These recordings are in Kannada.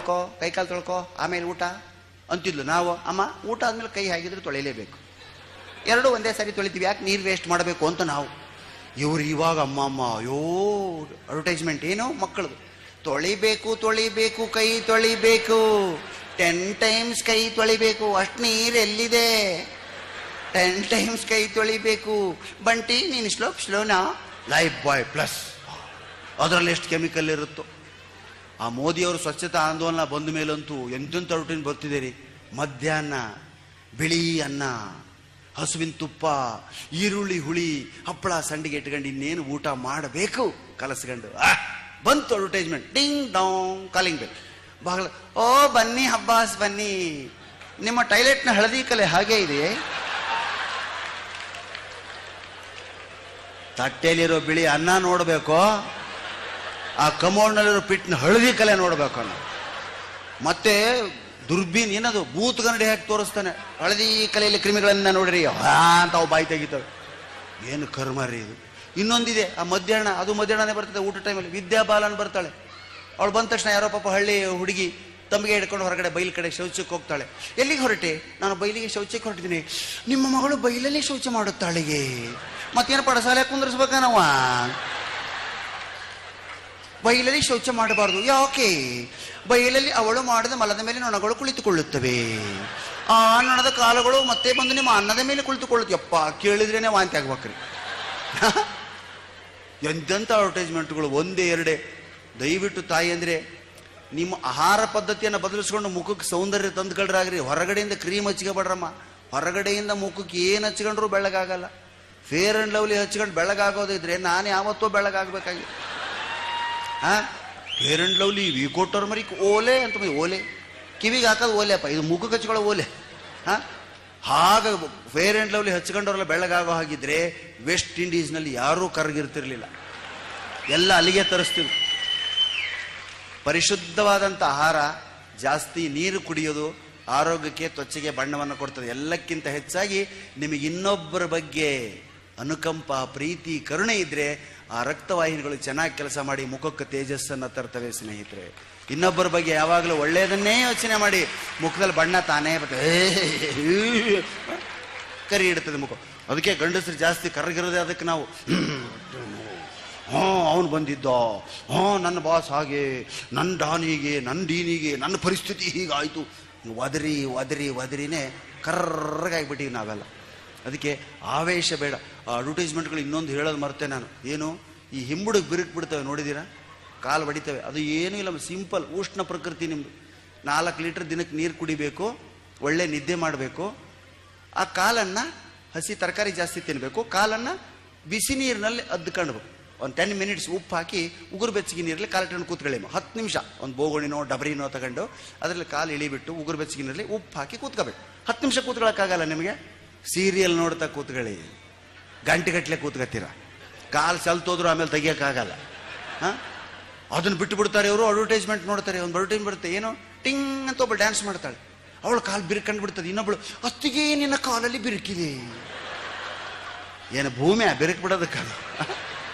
ತೊಳ್ಕೊ, ಕೈ ಕಾಲು ತೊಳ್ಕೊ, ಆಮೇಲೆ ಊಟ ಅಂತಿದ್ಲು. ನಾವು ಅಮ್ಮ ಊಟ ಆದ್ಮೇಲೆ ಕೈ ಹಾಗಿದ್ರೆ ತೊಳಿಲೇಬೇಕು, ಎರಡೂ ಒಂದೇ ಸಾರಿ ತೊಳಿತೀವಿ, ಯಾಕೆ ನೀರು ವೇಸ್ಟ್ ಮಾಡಬೇಕು ಅಂತ ನಾವು. ಇವ್ರು ಇವಾಗ ಅಮ್ಮ ಅಯ್ಯೋ ಅಡ್ವರ್ಟೈಸ್ಮೆಂಟ್ ಏನು ಮಕ್ಕಳು, ತೊಳಿಬೇಕು ತೊಳಿಬೇಕು ಕೈ ತೊಳಿಬೇಕು, 10 times ಕೈ ತೊಳಿಬೇಕು, ಅಷ್ಟು ನೀರು ಎಲ್ಲಿದೆ, 10 times ಕೈ ತೊಳಿಬೇಕು. ಬಂಟಿ ನೀನು ಸ್ಲೋನಾ, ಲೈಫ್ ಬಾಯ್ ಪ್ಲಸ್, ಅದರಲ್ಲಿ ಎಷ್ಟು ಕೆಮಿಕಲ್ ಇರುತ್ತೋ. ಆ ಮೋದಿಯವರು ಸ್ವಚ್ಛತಾ ಆಂದೋಲನ ಬಂದ ಮೇಲಂತೂ ಎಂತೆಂಥ ರೂಟೀನ್ ಬರ್ತಿದೆ. ಮಧ್ಯಾಹ್ನ ಬಿಳಿ ಅನ್ನ, ಹಸುವಿನ ತುಪ್ಪ, ಈರುಳ್ಳಿ ಹುಳಿ, ಹಪ್ಪಳ ಸಂಡಿಗೆ ಇಟ್ಕೊಂಡು ಇನ್ನೇನು ಊಟ ಮಾಡಬೇಕು ಕಲಸ್ಕೊಂಡು. ಬಂತು advertisement, ding dong calling bell. ಬಾಗಿಲ, ಓ ಬನ್ನಿ ಹಬ್ಬಾಸ್ ಬನ್ನಿ, ನಿಮ್ಮ ಟಾಯ್ಲೆಟ್ನ ಹಳದಿ ಕಲೆ ಹಾಗೆ ಇದೆ, ತಟ್ಟೆಯಲ್ಲಿರೋ ಬಿಳಿ ಅನ್ನ ನೋಡಬೇಕು, ಆ ಕಮೋಡ್ನಲ್ಲಿರೋ ಪಿಟ್ನ ಹಳದಿ ಕಲೆ ನೋಡ್ಬೇಕು ಅನ್ನೋ. ಮತ್ತೆ ದುರ್ಬೀನ್ ಏನದು ಬೂತ್ ಗನ್ನಡಿ ಹಾಕಿ ತೋರಿಸ್ತಾನೆ, ಹಳದಿ ಕಲೆಯಲ್ಲಿ ಕ್ರಿಮಿಗಳನ್ನ ನೋಡ್ರಿ ಅಂತ ಅವು ಬಾಯಿ ತೆಗಿತವೆ. ಏನು ಕರ್ಮ ರೀ ಇದು. ಇನ್ನೊಂದಿದೆ ಆ ಮಧ್ಯಾಹ್ನ, ಅದು ಮಧ್ಯಾಹ್ನನೇ ಬರ್ತದೆ ಊಟ ಟೈಮಲ್ಲಿ. ವಿದ್ಯಾಬಾಲನ್ ಬರ್ತಾಳೆ, ಅವಳು ಬಂದ ತಕ್ಷಣ ಯಾರೋ ಪಾಪ ಹಳ್ಳಿ ಹುಡುಗಿ ತಮ್ಮಿಗೆ ಹಿಡ್ಕೊಂಡು ಹೊರಗಡೆ ಬೈಲ್ ಕಡೆ ಶೌಚಕ್ಕೆ ಹೋಗ್ತಾಳೆ. ಎಲ್ಲಿಗೆ ಹೊರಟೆ? ನಾನು ಬೈಲಿಗೆ ಶೌಚಕ್ಕೆ ಹೊರಟಿದ್ದೀನಿ. ನಿಮ್ಮ ಮಗಳು ಬೈಲಲ್ಲಿ ಶೌಚ ಮಾಡುತ್ತಾಳಿಗೆ, ಮತ್ತೇನು ಪಡಸಾಲೆ ಕುಂದ್ರಿಸ್ಬೇಕ ನಾವ? ಬೈಲಲ್ಲಿ ಶೌಚ ಮಾಡಬಾರ್ದು. ಯಾಕೆ? ಬೈಲಲ್ಲಿ ಅವಳು ಮಾಡಿದ ಮಲದ ಮೇಲೆ ನೊಣಗಳು ಕುಳಿತುಕೊಳ್ಳುತ್ತವೆ, ಆ ನೊಣದ ಕಾಲುಗಳು ಮತ್ತೆ ಬಂದು ನಿಮ್ಮ ಅನ್ನದ ಮೇಲೆ ಕುಳಿತುಕೊಳ್ಳುತ್ತೆ. ಯಪ್ಪ ಕೇಳಿದ್ರೇನೆ ವಾಂತಿ ಆಗ್ಬೇಕ್ರಿ. ಎಂತೆಂಥ ಅಡ್ವರ್ಟೈಸ್ಮೆಂಟ್ಗಳು, ಒಂದೇ ಎರಡೇ. ದಯವಿಟ್ಟು ತಾಯಿ ಅಂದರೆ ನಿಮ್ಮ ಆಹಾರ ಪದ್ಧತಿಯನ್ನು ಬದಲಿಸ್ಕೊಂಡು ಮುಖಕ್ಕೆ ಸೌಂದರ್ಯ ತಂದುಕೊಳ್ರಾಗ್ರಿ. ಹೊರಗಡೆಯಿಂದ ಕ್ರೀಮ್ ಹಚ್ಕೊಬೇಡ್ರಮ್ಮ, ಹೊರಗಡೆಯಿಂದ ಮುಖಕ್ಕೆ ಏನು ಹಚ್ಕೊಂಡ್ರು ಬೆಳಗಾಗಲ್ಲ. ಫೇರ್ ಆ್ಯಂಡ್ ಲವ್ಲಿ ಹಚ್ಕೊಂಡು ಬೆಳಗಾಗೋದಿದ್ರೆ ನಾನು ಯಾವತ್ತೋ ಬೆಳಗಾಗಬೇಕಾಗಿ. ಫೇರ್ ಆ್ಯಂಡ್ ಲವ್ಲಿ ವಿಕೋಟರ್ ಮರಿ ಓಲೆ ಅಂತ, ಓಲೆ ಕಿವಿಗೆ ಹಾಕೋದು ಓಲೆ ಅಪ್ಪ, ಇದು ಮುಖಕ್ಕೆ ಹಚ್ಕೊಳ್ಳೋ ಓಲೆ. ಹಾಗ ಫೇರ್ ಆ್ಯಂಡ್ ಲವ್ಲಿ ಹಚ್ಕೊಂಡವ್ರೆಲ್ಲ ಬೆಳಗಾಗೋ ಹಾಗಿದ್ರೆ ವೆಸ್ಟ್ ಇಂಡೀಸ್ನಲ್ಲಿ ಯಾರೂ ಕರಗಿರ್ತಿರ್ಲಿಲ್ಲ, ಎಲ್ಲ ಅಲ್ಲಿಗೆ ತರಿಸ್ತೀವಿ. ಪರಿಶುದ್ಧವಾದಂಥ ಆಹಾರ, ಜಾಸ್ತಿ ನೀರು ಕುಡಿಯೋದು ಆರೋಗ್ಯಕ್ಕೆ ತ್ವಚೆಗೆ ಬಣ್ಣವನ್ನು ಕೊಡ್ತದೆ. ಎಲ್ಲಕ್ಕಿಂತ ಹೆಚ್ಚಾಗಿ ನಿಮಗೆ ಇನ್ನೊಬ್ಬರ ಬಗ್ಗೆ ಅನುಕಂಪ, ಪ್ರೀತಿ, ಕರುಣೆ ಇದ್ರೆ ಆ ರಕ್ತವಾಹಿನಿಗಳು ಚೆನ್ನಾಗಿ ಕೆಲಸ ಮಾಡಿ ಮುಖಕ್ಕೆ ತೇಜಸ್ಸನ್ನು ತರ್ತವೆ ಸ್ನೇಹಿತರೆ. ಇನ್ನೊಬ್ಬರ ಬಗ್ಗೆ ಯಾವಾಗಲೂ ಒಳ್ಳೆಯದನ್ನೇ ಯೋಚನೆ ಮಾಡಿ ಮುಖದಲ್ಲಿ ಬಣ್ಣ ತಾನೇ ಬರ್ತದೆ, ಕರಿ ಇಡ್ತದೆ ಮುಖ. ಅದಕ್ಕೆ ಗಂಡಸರು ಜಾಸ್ತಿ ಕರಗಿರೋದೇ ಅದಕ್ಕೆ. ನಾವು ಅವನು ಬಂದಿದ್ದ, ನನ್ನ ಬಾಸ್ ಹಾಗೆ, ನನ್ನ ಡಾನಿಗೆ, ನನ್ನ ಡೀನಿಗೆ, ನನ್ನ ಪರಿಸ್ಥಿತಿ ಹೀಗಾಯಿತು, ಒದರಿ ಒದರಿ ಒದರಿನೇ ಕರ್ರಗಾಗಿಬಿಟ್ಟಿವಿ ನಾವೆಲ್ಲ. ಅದಕ್ಕೆ ಆವೇಶ ಬೇಡ. ಆ ಅಡ್ವರ್ಟೈಸ್ಮೆಂಟ್ಗಳು ಇನ್ನೊಂದು ಹೇಳೋದು ಮರ್ತೆ ನಾನು, ಏನು ಈ ಹಿಂಬುಡಿಗೆ ಬಿರುಕು ಬಿಡ್ತವೆ ನೋಡಿದ್ದೀರಾ, ಕಾಲು ಬಡಿತವೆ. ಅದು ಏನೂ ಇಲ್ಲ, ಸಿಂಪಲ್ ಉಷ್ಣ ಪ್ರಕೃತಿ ನಿಮ್ಮದು. 4 ಲೀಟರ್ ದಿನಕ್ಕೆ ನೀರು ಕುಡಿಬೇಕು, ಒಳ್ಳೆ ನಿದ್ದೆ ಮಾಡಬೇಕು, ಆ ಕಾಲನ್ನು ಹಸಿ ತರಕಾರಿ ಜಾಸ್ತಿ ತಿನ್ನಬೇಕು, ಕಾಲನ್ನು ಬಿಸಿ ನೀರಿನಲ್ಲಿ ಅದ್ದುಕೊಂಡ್ಬೇಕು. ಒಂದು 10 minutes ಉಪ್ಪು ಹಾಕಿ ಉಗುರು ಬೆಚ್ಚಗೆ ನೀರಲ್ಲಿ ಕಾಲಿಟ್ಟನ್ನು ಕೂತ್ಕೊಳ್ಳಿ. 10 ನಿಮಿಷ ಒಂದು ಬೋಗುಣಿನೋ ಡಬರಿನೋ ತಗೊಂಡು ಅದರಲ್ಲಿ ಕಾಲು ಇಳಿಬಿಟ್ಟು ಉಗುರು ಬೆಚ್ಚಗೆ ನೀರಲ್ಲಿ ಉಪ್ಪು ಹಾಕಿ ಕೂತ್ಕೋಬೇಕು. 10 ನಿಮಿಷ ಕೂತ್ಕೊಳ್ಳೋಕ್ಕಾಗಲ್ಲ ನಿಮಗೆ. ಸೀರಿಯಲ್ ನೋಡ್ತಾ ಕೂತ್ಕೊಳ್ಳಿ, ಗಂಟೆಗಟ್ಟಲೆ ಕೂತ್ಕೊತೀರ, ಕಾಲು ಸಲ್ತೋದ್ರು ಆಮೇಲೆ ತೆಗಿಯೋಕ್ಕಾಗಲ್ಲ. ಅದನ್ನು ಬಿಟ್ಟು ಬಿಡ್ತಾರೆ ಇವರು. ಅಡ್ವರ್ಟೈಸ್ಮೆಂಟ್ ನೋಡ್ತಾರೆ, ಒಂದು ಅಡ್ವರ್ಟೈಸ್ಮೆಂಟ್ ಬರುತ್ತೆ, ಏನೋ ಟಿಂಗ್ ಅಂತ ಒಬ್ಬಳು ಡ್ಯಾನ್ಸ್ ಮಾಡ್ತಾಳೆ, ಅವಳು ಕಾಲು ಬಿರುಕಂಡು ಬಿಡ್ತದೆ. ಇನ್ನೊಬ್ಳು, ಅತ್ತಿಗೆ ನಿನ್ನ ಕಾಲಲ್ಲಿ ಬಿರುಕಿದೆ. ಏನು ಭೂಮಿ ಬಿರುಕು ಬಿಡೋದಕ್ಕ?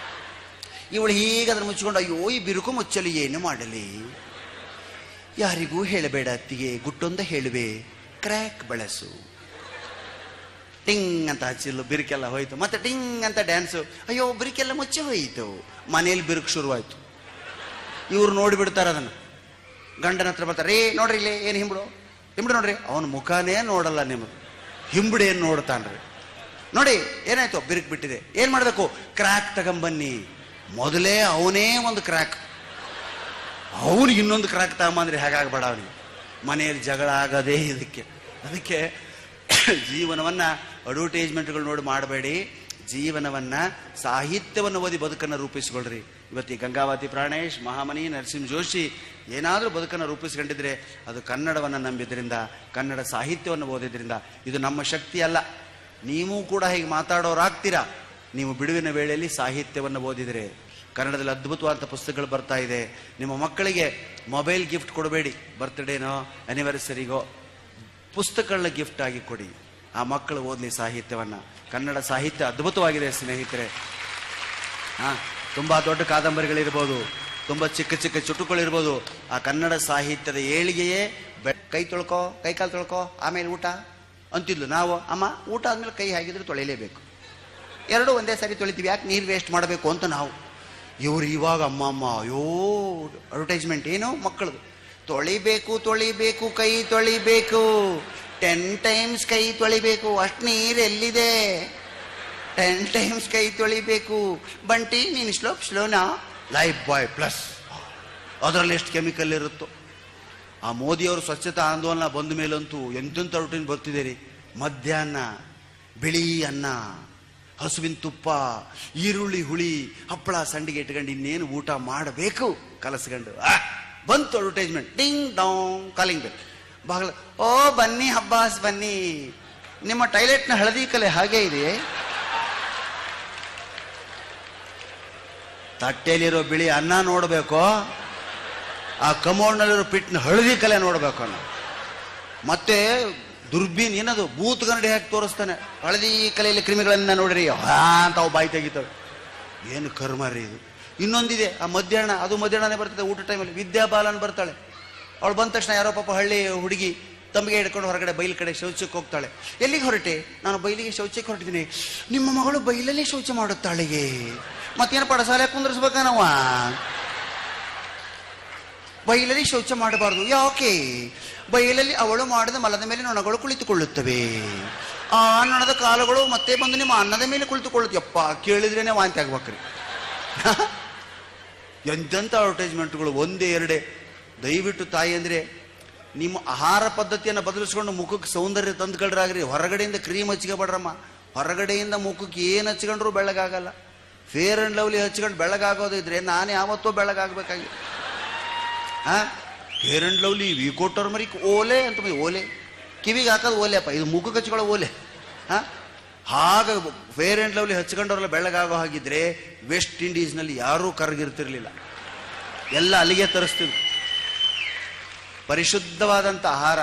ಇವಳು ಹೀಗೆ ಅದನ್ನು ಮುಚ್ಕೊಂಡು, ಅಯ್ಯೋ ಈ ಬಿರುಕು ಮುಚ್ಚಲಿ ಏನು ಮಾಡಲಿ, ಯಾರಿಗೂ ಹೇಳಬೇಡ ಅತ್ತಿಗೆ, ಗುಟ್ಟೊಂದ ಹೇಳುವೆ, ಕ್ರ್ಯಾಕ್ ಬಳಸು. ಟಿಂಗ್ ಅಂತ ಹಚ್ಚಿಲ್ಲ, ಬಿರುಕೆಲ್ಲ ಹೋಯ್ತು. ಮತ್ತೆ ಟಿಂಗ್ ಅಂತ ಡ್ಯಾನ್ಸು, ಅಯ್ಯೋ ಬಿರುಕೆಲ್ಲ ಮುಚ್ಚಿ ಹೋಯಿತು. ಮನೇಲಿ ಬಿರುಕು ಶುರುವಾಯ್ತು. ಇವ್ರು ನೋಡಿಬಿಡ್ತಾರೆ ಅದನ್ನು. ಗಂಡನ ಹತ್ರ ಬರ್ತಾರೆ, ರೇ ನೋಡ್ರಿ ಇಲ್ಲಿ ಏನು ಹಿಂಬುಡು ನೋಡ್ರಿ. ಅವನ ಮುಖಾನೇ ನೋಡಲ್ಲ ನಿಮ್ಮದು, ಹಿಂಬುಡು ಏನು ನೋಡ್ತಾನ್ರಿ. ನೋಡಿ ಏನಾಯ್ತು, ಬಿರುಕು ಬಿಟ್ಟಿದೆ, ಏನು ಮಾಡಬೇಕು, ಕ್ರ್ಯಾಕ್ ತಗೊಂಬನ್ನಿ. ಮೊದಲೇ ಅವನೇ ಒಂದು ಕ್ರ್ಯಾಕ್, ಅವನಿಗೆ ಇನ್ನೊಂದು ಕ್ರ್ಯಾಕ್ ತಗೊಂಬಂದ್ರೆ ಹೇಗಾಗಬೇಡ ಅವನಿಗೆ. ಮನೆಯಲ್ಲಿ ಜಗಳ ಆಗೋದೇ ಇದಕ್ಕೆ. ಅದಕ್ಕೆ ಜೀವನವನ್ನು ಅಡ್ವರ್ಟೈಸ್ಮೆಂಟ್ಗಳು ನೋಡಿ ಮಾಡಬೇಡಿ. ಜೀವನವನ್ನು, ಸಾಹಿತ್ಯವನ್ನು ಓದಿ ಬದುಕನ್ನು ರೂಪಿಸ್ಕೊಳ್ರಿ. ಇವತ್ತು ಈ ಗಂಗಾವತಿ ಪ್ರಾಣೇಶ್, ಮಹಾಮನಿ, ನರಸಿಂಹ ಜೋಶಿ ಏನಾದರೂ ಬದುಕನ್ನು ರೂಪಿಸ್ಕೊಂಡಿದ್ರೆ ಅದು ಕನ್ನಡವನ್ನು ನಂಬಿದ್ರಿಂದ, ಕನ್ನಡ ಸಾಹಿತ್ಯವನ್ನು ಓದಿದ್ರಿಂದ. ಇದು ನಮ್ಮ ಶಕ್ತಿ ಅಲ್ಲ. ನೀವು ಕೂಡ ಹೀಗೆ ಮಾತಾಡೋರಾಗ್ತೀರಾ ನೀವು ಬಿಡುವಿನ ವೇಳೆಯಲ್ಲಿ ಸಾಹಿತ್ಯವನ್ನು ಓದಿದರೆ. ಕನ್ನಡದಲ್ಲಿ ಅದ್ಭುತವಾದ ಪುಸ್ತಕಗಳು ಬರ್ತಾ ಇದೆ. ನಿಮ್ಮ ಮಕ್ಕಳಿಗೆ ಮೊಬೈಲ್ ಗಿಫ್ಟ್ ಕೊಡಬೇಡಿ, ಬರ್ತ್ಡೇನೋ ಆ್ಯನಿವರ್ಸರಿಗೋ, ಪುಸ್ತಕಗಳನ್ನ ಗಿಫ್ಟ್ ಆಗಿ ಕೊಡಿ. ಆ ಮಕ್ಕಳು ಓದಲಿ ಸಾಹಿತ್ಯವನ್ನು. ಕನ್ನಡ ಸಾಹಿತ್ಯ ಅದ್ಭುತವಾಗಿದೆ ಸ್ನೇಹಿತರೆ. ತುಂಬ ದೊಡ್ಡ ಕಾದಂಬರಿಗಳಿರ್ಬೋದು, ತುಂಬ ಚಿಕ್ಕ ಚಿಕ್ಕ ಚುಟುಕುಗಳಿರ್ಬೋದು. ಆ ಕನ್ನಡ ಸಾಹಿತ್ಯದ ಏಳಿಗೆಯೇ ಕೈ ತೊಳ್ಕೊ, ಕೈ ಕಾಲು ತೊಳ್ಕೊ, ಆಮೇಲೆ ಊಟ ಅಂತಿದ್ಲು. ನಾವು ಅಮ್ಮ ಊಟ ಆದ್ಮೇಲೆ ಕೈ ಹಾಗಿದ್ರೆ ತೊಳಿಲೇಬೇಕು, ಎರಡೂ ಒಂದೇ ಸಾರಿ ತೊಳಿತೀವಿ, ಯಾಕೆ ನೀರು ವೇಸ್ಟ್ ಮಾಡಬೇಕು ಅಂತ ನಾವು. ಇವರು ಇವಾಗ ಅಮ್ಮ ಅಯ್ಯೋ ಅಡ್ವರ್ಟೈಸ್ಮೆಂಟ್ ಏನು ಮಕ್ಕಳದು, ತೊಳಿಬೇಕು ಕೈ ತೊಳಿಬೇಕು, 10 times ಕೈ ತೊಳಿಬೇಕು, ಅಷ್ಟು ನೀರು ಎಲ್ಲಿದೆ, 10 times ಕೈ ತೊಳಿಬೇಕು. ಬಂಟಿ ನೀನು ಸ್ಲೋನಾ, ಲೈಫ್ ಬಾಯ್ ಪ್ಲಸ್, ಅದರಲ್ಲಿ ಎಷ್ಟು ಕೆಮಿಕಲ್ ಇರುತ್ತೋ. ಆ ಮೋದಿಯವರು ಸ್ವಚ್ಛತಾ ಆಂದೋಲನ ಬಂದ ಮೇಲಂತೂ ಎಂತೆಂಥ ರೂಟೀನ್ ಬರ್ತಿದೆ ರೀ. ಮಧ್ಯಾಹ್ನ ಬಿಳಿ ಅನ್ನ, ಹಸುವಿನ ತುಪ್ಪ, ಈರುಳ್ಳಿ ಹುಳಿ, ಹಪ್ಪಳ ಸಂಡಿಗೆ ಇಟ್ಕೊಂಡು ಇನ್ನೇನು ಊಟ ಮಾಡಬೇಕು ಕಲಸ್ಕೊಂಡು. ಬಂತು advertisement, ding dong calling bell, ಬಾಗಲ, ಓ ಬನ್ನಿ ಹಬ್ಬಾಸ್ ಬನ್ನಿ, ನಿಮ್ಮ ಟಾಯ್ಲೆಟ್ನ ಹಳದಿ ಕಲೆ ಹಾಗೆ ಇದೆ, ತಟ್ಟೆಯಲ್ಲಿರೋ ಬಿಳಿ ಅನ್ನ ನೋಡಬೇಕು, ಆ ಕಮೋಡ್ನಲ್ಲಿರೋ ಪಿಟ್ನ ಹಳದಿ ಕಲೆ ನೋಡ್ಬೇಕು ಅನ್ನೋ. ಮತ್ತೆ ದುರ್ಬೀನ್ ಏನದು ಬೂತ್ ಗನ್ನಡಿ ಹಾಕಿ ತೋರಿಸ್ತಾನೆ, ಹಳದಿ ಕಲೆಯಲ್ಲಿ ಕ್ರಿಮಿಗಳನ್ನ ನೋಡ್ರಿ ಅಂತ ಅವು ಬಾಯಿ ತೆಗಿತವೆ. ಏನು ಕರ್ಮ ರೀ ಇದು. ಇನ್ನೊಂದಿದೆ ಆ ಮಧ್ಯಾಹ್ನ, ಅದು ಮಧ್ಯಾಹ್ನನೇ ಬರ್ತದೆ ಊಟ ಟೈಮಲ್ಲಿ. ವಿದ್ಯಾಬಾಲನ್ ಬರ್ತಾಳೆ, ಅವಳು ಬಂದ ತಕ್ಷಣ ಯಾರೋ ಪಾಪ ಹಳ್ಳಿ ಹುಡುಗಿ ತಮ್ಗೆ ಹಿಡ್ಕೊಂಡು ಹೊರಗಡೆ ಬೈಲ್ ಕಡೆ ಶೌಚಕ್ಕೆ ಹೋಗ್ತಾಳೆ. ಎಲ್ಲಿಗೆ ಹೊರಟೆ? ನಾನು ಬೈಲಿಗೆ ಶೌಚಕ್ಕೆ ಹೊರಟಿದ್ದೀನಿ. ನಿಮ್ಮ ಮಗಳು ಬೈಲಲ್ಲಿ ಶೌಚ ಮಾಡುತ್ತಾಳೆಗೆ, ಮತ್ತೇನು ಪಡಸಾಲೆ ಕುಂದ್ರಿಸ್ಬೇಕ ನಾವ? ಬೈಲಲ್ಲಿ ಶೌಚ ಮಾಡಬಾರ್ದು. ಯಾಕೆ? ಬೈಲಲ್ಲಿ ಅವಳು ಮಾಡಿದ ಮಲದ ಮೇಲೆ ನೊಣಗಳು ಕುಳಿತುಕೊಳ್ಳುತ್ತವೆ, ಆ ನೊಣದ ಕಾಲುಗಳು ಮತ್ತೆ ಬಂದು ನಿಮ್ಮ ಅನ್ನದ ಮೇಲೆ ಕುಳಿತುಕೊಳ್ಳುತ್ತೆ. ಯಪ್ಪ, ಕೇಳಿದ್ರೇನೆ ವಾಂತಿ ಆಗ್ಬೇಕ್ರಿ. ಎಂತೆಂಥ ಅಡ್ವರ್ಟೈಸ್ಮೆಂಟ್ಗಳು, ಒಂದೇ ಎರಡೇ. ದಯವಿಟ್ಟು ತಾಯಿ ಅಂದರೆ ನಿಮ್ಮ ಆಹಾರ ಪದ್ಧತಿಯನ್ನು ಬದಲಿಸ್ಕೊಂಡು ಮುಖಕ್ಕೆ ಸೌಂದರ್ಯ ತಂದುಕೊಳ್ರಾಗ್ರಿ. ಹೊರಗಡೆಯಿಂದ ಕ್ರೀಮ್ ಹಚ್ಕೊಬೇಡ್ರಮ್ಮ. ಹೊರಗಡೆಯಿಂದ ಮುಖಕ್ಕೆ ಏನು ಹಚ್ಕೊಂಡ್ರು ಬೆಳಗಾಗಲ್ಲ. ಫೇರ್ ಆ್ಯಂಡ್ ಲವ್ಲಿ ಹಚ್ಕೊಂಡು ಬೆಳಗಾಗೋದು ಇದ್ರೆ ನಾನು ಯಾವತ್ತೋ ಬೆಳಗಾಗಬೇಕಾಗಿ. Fair and lovely, Vicco turmeric, ಓಲೆ ಅಂತ, ಓಲೆ ಕಿವಿಗೆ ಹಾಕೋದು ಓಲೆ ಅಪ್ಪ, ಇದು ಮುಖಕ್ಕೆ ಹಚ್ಕೊಳ್ಳೋ ಓಲೆ. ಹಾಗ ಫೇರ್ ಆ್ಯಂಡ್ ಲವ್ಲಿ ಹಚ್ಕೊಂಡವ್ರೆಲ್ಲ ಬೆಳಗಾಗೋ ಹಾಗಿದ್ರೆ ವೆಸ್ಟ್ ಇಂಡೀಸ್ನಲ್ಲಿ ಯಾರೂ ಕರಗಿರ್ತಿರ್ಲಿಲ್ಲ, ಎಲ್ಲ ಅಲ್ಲಿಗೆ ತರಿಸ್ತಿದ್ರು. ಪರಿಶುದ್ಧವಾದಂಥ ಆಹಾರ,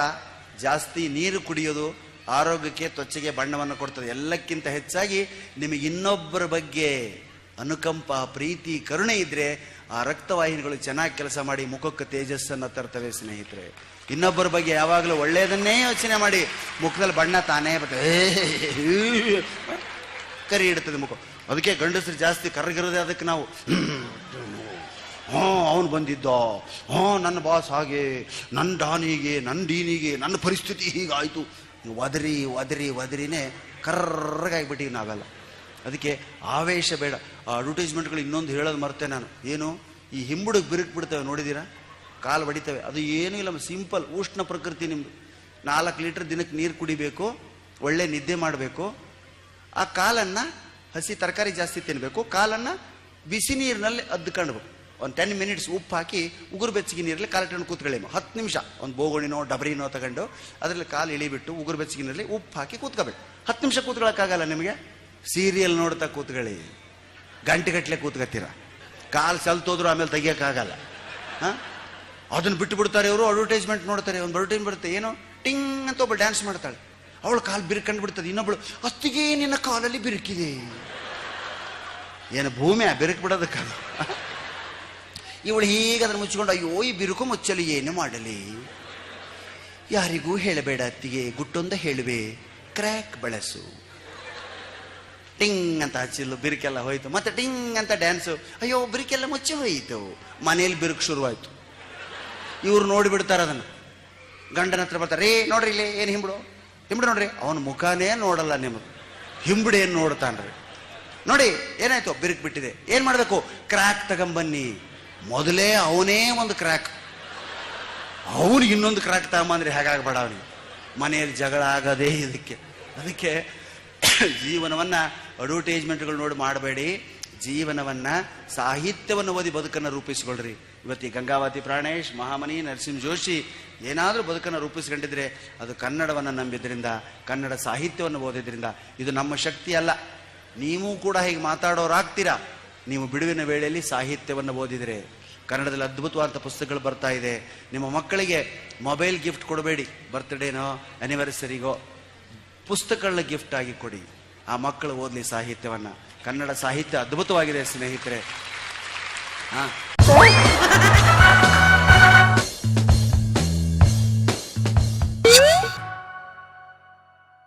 ಜಾಸ್ತಿ ನೀರು ಕುಡಿಯೋದು ಆರೋಗ್ಯಕ್ಕೆ, ತ್ವಚೆಗೆ ಬಣ್ಣವನ್ನು ಕೊಡ್ತದೆ. ಎಲ್ಲಕ್ಕಿಂತ ಹೆಚ್ಚಾಗಿ ನಿಮಗೆ ಇನ್ನೊಬ್ಬರ ಬಗ್ಗೆ ಅನುಕಂಪ, ಪ್ರೀತಿ, ಕರುಣೆ ಇದ್ರೆ ಆ ರಕ್ತವಾಹಿನಿಗಳು ಚೆನ್ನಾಗಿ ಕೆಲಸ ಮಾಡಿ ಮುಖಕ್ಕೆ ತೇಜಸ್ಸನ್ನು ತರ್ತವೆ ಸ್ನೇಹಿತರೆ. ಇನ್ನೊಬ್ಬರ ಬಗ್ಗೆ ಯಾವಾಗಲೂ ಒಳ್ಳೆಯದನ್ನೇ ಯೋಚನೆ ಮಾಡಿ ಮುಖದಲ್ಲಿ ಬಣ್ಣ ತಾನೇ ಬರ್ತದೆ, ಕರಿ ಇಡ್ತದೆ ಮುಖ. ಅದಕ್ಕೆ ಗಂಡಸರು ಜಾಸ್ತಿ ಕರಗಿರೋದೆ ಅದಕ್ಕೆ. ನಾವು ಅವನು ಬಂದಿದ್ದ, ನನ್ನ ಬಾಸ್ ಹಾಗೆ, ನನ್ನ ಡಾನಿಗೆ, ನನ್ನ ಡೀನಿಗೆ, ನನ್ನ ಪರಿಸ್ಥಿತಿ ಹೀಗಾಯಿತು, ಒದರಿನೇ ಕರ್ರಗಾಗಿಬಿಟ್ಟಿವಿ ನಾವೆಲ್ಲ. ಅದಕ್ಕೆ ಆವೇಶ ಬೇಡ. ಆ ಅಡ್ವರ್ಟೈಸ್ಮೆಂಟ್ಗಳು ಇನ್ನೊಂದು ಹೇಳೋದು ಮರ್ತೆ ನಾನು. ಏನು, ಈ ಹಿಂಬುಡಿಗೆ ಬಿರುಕು ಬಿಡ್ತವೆ ನೋಡಿದ್ದೀರಾ, ಕಾಲು ಬಡಿತವೆ. ಅದು ಏನೂ ಇಲ್ಲ, ಸಿಂಪಲ್ ಉಷ್ಣ ಪ್ರಕೃತಿ ನಿಮ್ಮದು. 4 ಲೀಟರ್ ದಿನಕ್ಕೆ ನೀರು ಕುಡಿಬೇಕು, ಒಳ್ಳೆ ನಿದ್ದೆ ಮಾಡಬೇಕು, ಆ ಕಾಲನ್ನು ಹಸಿ ತರಕಾರಿ ಜಾಸ್ತಿ ತಿನ್ನಬೇಕು, ಕಾಲನ್ನು ಬಿಸಿ ನೀರಿನಲ್ಲಿ ಅದ್ದುಕೊಂಡ್ಬೇಕು. ಒಂದು 10 minutes ಉಪ್ಪು ಹಾಕಿ ಉಗುರು ಬೆಚ್ಚಗೆ ನೀರಲ್ಲಿ ಕಾಲಿಟ್ಕೊಂಡು ಕೂತ್ಕೊಳ್ಳಿ. 10 ನಿಮಿಷ ಒಂದು ಬೋಗುಣಿನೋ ಡಬರಿನೋ ತಗೊಂಡು ಅದರಲ್ಲಿ ಕಾಲು ಇಳಿಬಿಟ್ಟು ಉಗುರು ಬೆಚ್ಚಗೆ ನೀರಲ್ಲಿ ಉಪ್ಪು ಹಾಕಿ ಕೂತ್ಕೋಬೇಕು. 10 ನಿಮಿಷ ಕೂತ್ಕೊಳ್ಳೋಕ್ಕಾಗಲ್ಲ ನಿಮಗೆ. ಸೀರಿಯಲ್ ನೋಡ್ತಾ ಕೂತ್ಕೊಳ್ಳಿ, ಗಂಟೆಗಟ್ಟಲೆ ಕೂತ್ಕೊತೀರ, ಕಾಲು ಸಲ್ತೋದ್ರು ಆಮೇಲೆ ತೆಗಿಯೋಕ್ಕಾಗಲ್ಲ. ಅದನ್ನು ಬಿಟ್ಟು ಬಿಡ್ತಾರೆ ಇವರು. ಅಡ್ವರ್ಟೈಸ್ಮೆಂಟ್ ನೋಡ್ತಾರೆ, ಒಂದು ಅಡ್ವರ್ಟೈಸ್ಮೆಂಟ್ ಬರುತ್ತೆ, ಏನೋ ಟಿಂಗ್ ಅಂತ ಒಬ್ಬಳು ಡ್ಯಾನ್ಸ್ ಮಾಡ್ತಾಳೆ, ಅವಳು ಕಾಲು ಬಿರುಕಂಡು ಬಿಡ್ತದೆ. ಇನ್ನೊಬ್ಳು, ಅತ್ತಿಗೆ ನಿನ್ನ ಕಾಲಲ್ಲಿ ಬಿರುಕಿದೆ. ಏನು ಭೂಮಿ ಬಿರುಕು ಬಿಡೋದಕ್ಕಾಗ? ಇವಳು ಹೀಗೆ ಅದನ್ನು ಮುಚ್ಚಿಕೊಂಡು, ಅಯ್ಯೋ ಈ ಬಿರುಕು ಮುಚ್ಚಲು ಏನು ಮಾಡಲಿ, ಯಾರಿಗೂ ಹೇಳಬೇಡ ಅತ್ತಿಗೆ, ಗುಟ್ಟೊಂದ ಹೇಳುವೆ, ಕ್ರ್ಯಾಕ್ ಬಳಸು. ಟಿಂಗ್ ಅಂತ ಹಚ್ಚಿಲ್ಲ, ಬಿರುಕೆಲ್ಲ ಹೋಯ್ತು. ಮತ್ತೆ ಟಿಂಗ್ ಅಂತ ಡ್ಯಾನ್ಸು, ಅಯ್ಯೋ ಬಿರುಕೆಲ್ಲ ಮುಚ್ಚಿ ಹೋಯಿತು. ಮನೇಲಿ ಬಿರುಕು ಶುರುವಾಯ್ತು. ಇವ್ರು ನೋಡಿಬಿಡ್ತಾರೆ ಅದನ್ನು. ಗಂಡನ ಹತ್ರ ಬರ್ತಾರೆ, ನೋಡ್ರಿ ಇಲ್ಲಿ ಏನು ಹಿಂಬುಡು ನೋಡ್ರಿ. ಅವನ ಮುಖಾನೇ ನೋಡಲ್ಲ, ನಿಮ್ಮದು ಹಿಂಬುಡು ಏನು ನೋಡ್ತಾನ್ರಿ. ನೋಡಿ ಏನಾಯ್ತು, ಬಿರುಕು ಬಿಟ್ಟಿದೆ, ಏನು ಮಾಡಬೇಕು, ಕ್ರ್ಯಾಕ್ ತಗೊಂಬನ್ನಿ. ಮೊದಲೇ ಅವನೇ ಒಂದು ಕ್ರ್ಯಾಕ್, ಅವನಿಗೆ ಇನ್ನೊಂದು ಕ್ರ್ಯಾಕ್ ತಗೊಂಬಂದ್ರೆ ಹೇಗಾಗಬೇಡ ಅವನಿಗೆ. ಮನೆಯಲ್ಲಿ ಜಗಳ ಆಗೋದೇ ಇದಕ್ಕೆ. ಅದಕ್ಕೆ ಜೀವನವನ್ನು ಅಡ್ವರ್ಟೈಸ್ಮೆಂಟ್ಗಳು ನೋಡಿ ಮಾಡಬೇಡಿ. ಜೀವನವನ್ನು, ಸಾಹಿತ್ಯವನ್ನು ಓದಿ ಬದುಕನ್ನು ರೂಪಿಸ್ಕೊಳ್ರಿ. ಇವತ್ತು ಈ ಗಂಗಾವತಿ ಪ್ರಾಣೇಶ್, ಮಹಾಮನಿ, ನರಸಿಂಹ ಜೋಶಿ ಏನಾದರೂ ಬದುಕನ್ನು ರೂಪಿಸ್ಕೊಂಡಿದ್ರೆ ಅದು ಕನ್ನಡವನ್ನು ನಂಬಿದ್ರಿಂದ, ಕನ್ನಡ ಸಾಹಿತ್ಯವನ್ನು ಓದಿದ್ರಿಂದ. ಇದು ನಮ್ಮ ಶಕ್ತಿ ಅಲ್ಲ. ನೀವು ಕೂಡ ಹೀಗೆ ಮಾತಾಡೋರಾಗ್ತೀರಾ ನೀವು ಬಿಡುವಿನ ವೇಳೆಯಲ್ಲಿ ಸಾಹಿತ್ಯವನ್ನು ಓದಿದರೆ. ಕನ್ನಡದಲ್ಲಿ ಅದ್ಭುತವಾದ ಪುಸ್ತಕಗಳು ಬರ್ತಾ ಇದೆ. ನಿಮ್ಮ ಮಕ್ಕಳಿಗೆ ಮೊಬೈಲ್ ಗಿಫ್ಟ್ ಕೊಡಬೇಡಿ, ಬರ್ತ್ಡೇನೋ ಆ್ಯನಿವರ್ಸರಿಗೋ, ಪುಸ್ತಕಗಳನ್ನ ಗಿಫ್ಟ್ ಆಗಿ ಕೊಡಿ. ಆ ಮಕ್ಕಳು ಓದಲಿ ಸಾಹಿತ್ಯವನ್ನು. ಕನ್ನಡ ಸಾಹಿತ್ಯ ಅದ್ಭುತವಾಗಿದೆ ಸ್ನೇಹಿತರೆ.